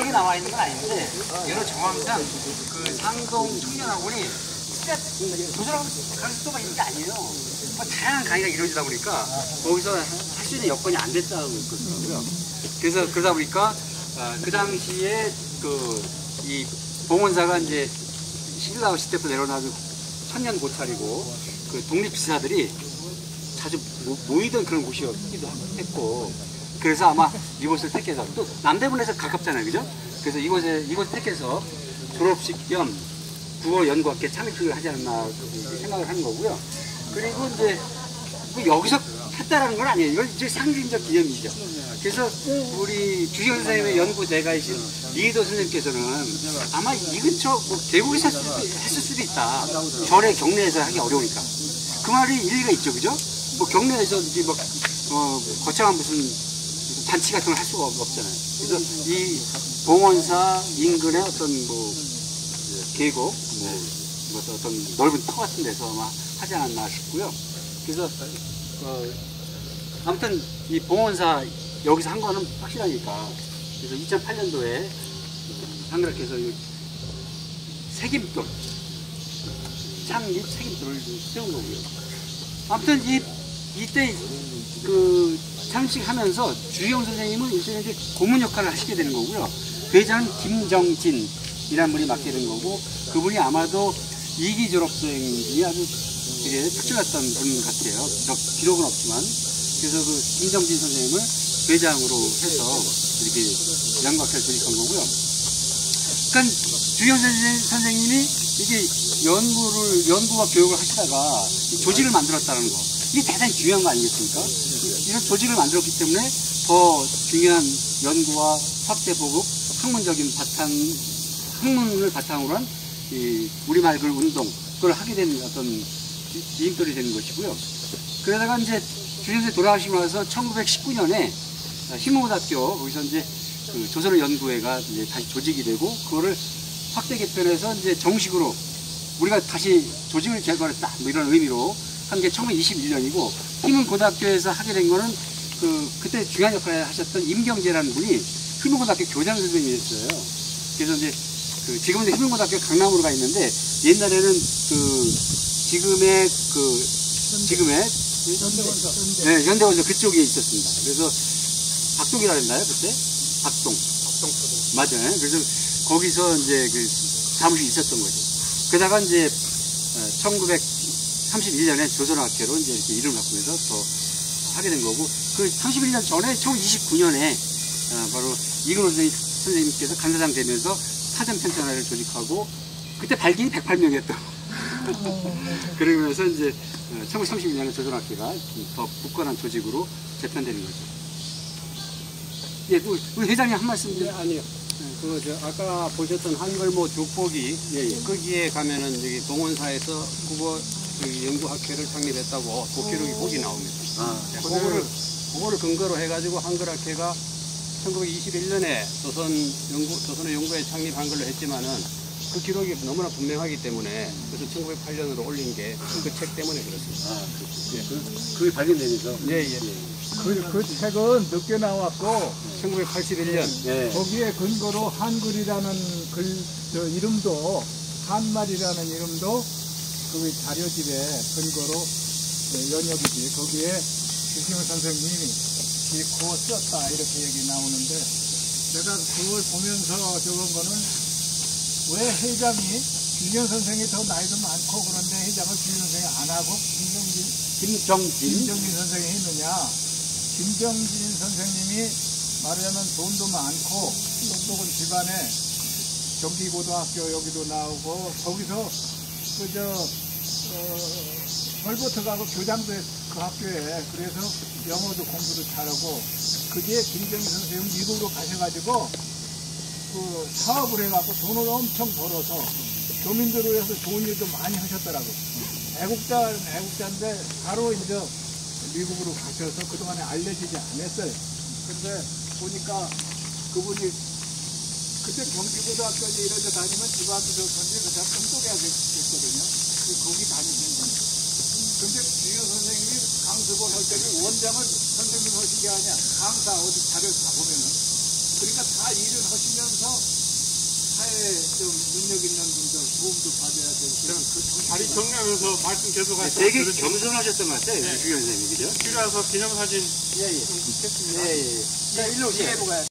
정확하게 나와 있는 건 아닌데 여러 정황상 그 상동 청년학원이 진짜 조선하고 가르치도가 있는 게 아니에요. 뭐 다양한 강의가 이루어지다 보니까 거기서 할 수 있는 여건이 안 됐다고 그러더라고요. 그래서 그러다 보니까 그 당시에 이 봉원사가 이제 신라와 시대부터 내려놔도 천년 고찰이고 그 독립지사들이 자주 모이던 그런 곳이었기도 했고, 그래서 아마 이곳을 택해서 또 남대문에서 가깝잖아요, 그죠? 그래서 이곳을 택해서 졸업식 겸 국어연구학회 창립식을 하지 않나 생각을 하는 거고요. 그리고 이제 뭐 여기서 했다라는 건 아니에요. 이건 이제 상징적 기념이죠. 그래서 우리 주시경 선생님의 연구대가이신 이희도 선생님께서는 아마 이 근처 뭐 계곡에서 했을 수도 있다. 절의 경내에서 하기 어려우니까. 그 말이 일리가 있죠, 그죠? 뭐 경내에서 이제 막 거창한 무슨 잔치 같은 걸 할 수가 없잖아요. 그래서 이 봉원사 인근의 어떤 뭐 계곡, 뭐 어떤 넓은 터 같은 데서 아마 하지 않았나 싶고요. 그래서 아무튼 이 봉원사 여기서 한 거는 확실하니까, 그래서 2008년도에 한글학회에서 책임돌, 창립 책임돌을 세운 거고요. 아무튼 이때 그 창립식 하면서 주희영 선생님은 일종의 이제 고문 역할을 하시게 되는 거고요. 회장은 김정진이라는 분이 맡게 된 거고, 그분이 아마도 2기 졸업생이 아주 되게 특출났던 분 같아요. 기록은 없지만. 그래서 그 김정진 선생님을 회장으로 해서 이렇게 연구학회를 조직한 거고요. 그러니까 주희영 선생님이 이게 연구와 교육을 하시다가 조직을 만들었다는 거, 이게 대단히 중요한 거 아니겠습니까? 이런 조직을 만들었기 때문에 더 중요한 연구와 확대 보급, 학문을 바탕으로 한 우리말 글 운동, 그걸 하게 된 어떤 디딤돌이 되는 것이고요. 그러다가 이제 주희영 선생님 돌아가시고 나서 1919년에 신문고등학교, 거기서 이제 그 조선어 연구회가 이제 다시 조직이 되고, 그거를 확대 개편해서 이제 정식으로 우리가 다시 조직을 개설했다, 뭐 이런 의미로 한 게 1921년이고, 희문고등학교에서 하게 된 거는 그때 중요한 역할을 하셨던 임경재라는 분이 희문고등학교 교장 선생님이었어요. 그래서 이제 지금은 희문고등학교 강남으로 가 있는데, 옛날에는 지금의 현대건설 그쪽에 있었습니다. 그래서 박동이라 했나요, 그때? 박동. 맞아요. 그래서 거기서 이제 사무실이 있었던 거죠. 그러다가 이제 1931년에 조선어학회로 이제 이렇게 이름을 바꾸면서 더 하게 된 거고, 그 31년 전에 1929년에 바로 이근호 선생님께서 간사장 되면서 사전편찬회를 조직하고, 그때 발기인이 108명이었던. 그러면서 이제 1932년에 조선어학회가 더 굳건한 조직으로 재편되는 거죠. 예, 우리 회장님 한 말씀 좀. 네, 아니요. 아까 보셨던 한글모 족보기, 거기에 가면은 여기 봉원사에서 국어 연구학회를 창립했다고 독기록이 거기 나옵니다. 그거를 근거로 해가지고 한글학회가 1921년에 조선어 연구회 창립한 걸로 했지만은 그 기록이 너무나 분명하기 때문에, 그래서 1908년으로 올린 게 그 책 때문에 그렇습니다. 그게 발견되면서. 그 책은 늦게 나왔고 1981년. 거기에 근거로 한글이라는 이름도, 한말이라는 이름도 그 자료집에 근거로 연역이지. 거기에 주시경 선생님이 그거 썼다 이렇게 얘기 나오는데, 내가 그걸 보면서 적은 거는, 왜 회장이 주시경 선생이 더 나이도 많고 그런데 회장을 주시경 선생이 안 하고 김정진 선생이 했느냐. 김정진 선생님이 말하자면 돈도 많고 똑똑한 집안에 경기고등학교 여기도 나오고, 거기서 벌부터 가고 교장도 했어, 그 학교에. 그래서 영어도 공부도 잘하고, 그게 김정진 선생님 미국으로 가셔가지고 사업을 해갖고 돈을 엄청 벌어서 교민들을 위해서 좋은 일도 많이 하셨더라고. 애국자인데 바로 이제 미국으로 가셔서 그동안에 알려지지 않았어요. 근데 보니까 그분이 그때 경기고등학교에 이런 데 다니면 집안도 좋던데 그냥 성독해야 됐거든요. 거기 다니시는 거예요. 근데 주희영 선생님이 강습을 할 때는 원장을 선생님 하신 게 아니야. 강사 어디 자료 가보면은. 그러니까 다 일을 하시면서 좀 능력 있는 분들 도움도 받아야 되고. 자리 정리하면서 말씀 계속 하시고. 되게 겸손하셨던 것 같아요, 유주현 선생님이, 그죠? 필요해서 기념사진 예, 예. 찍겠습니다. 예, 예. 자, 일로 오세요.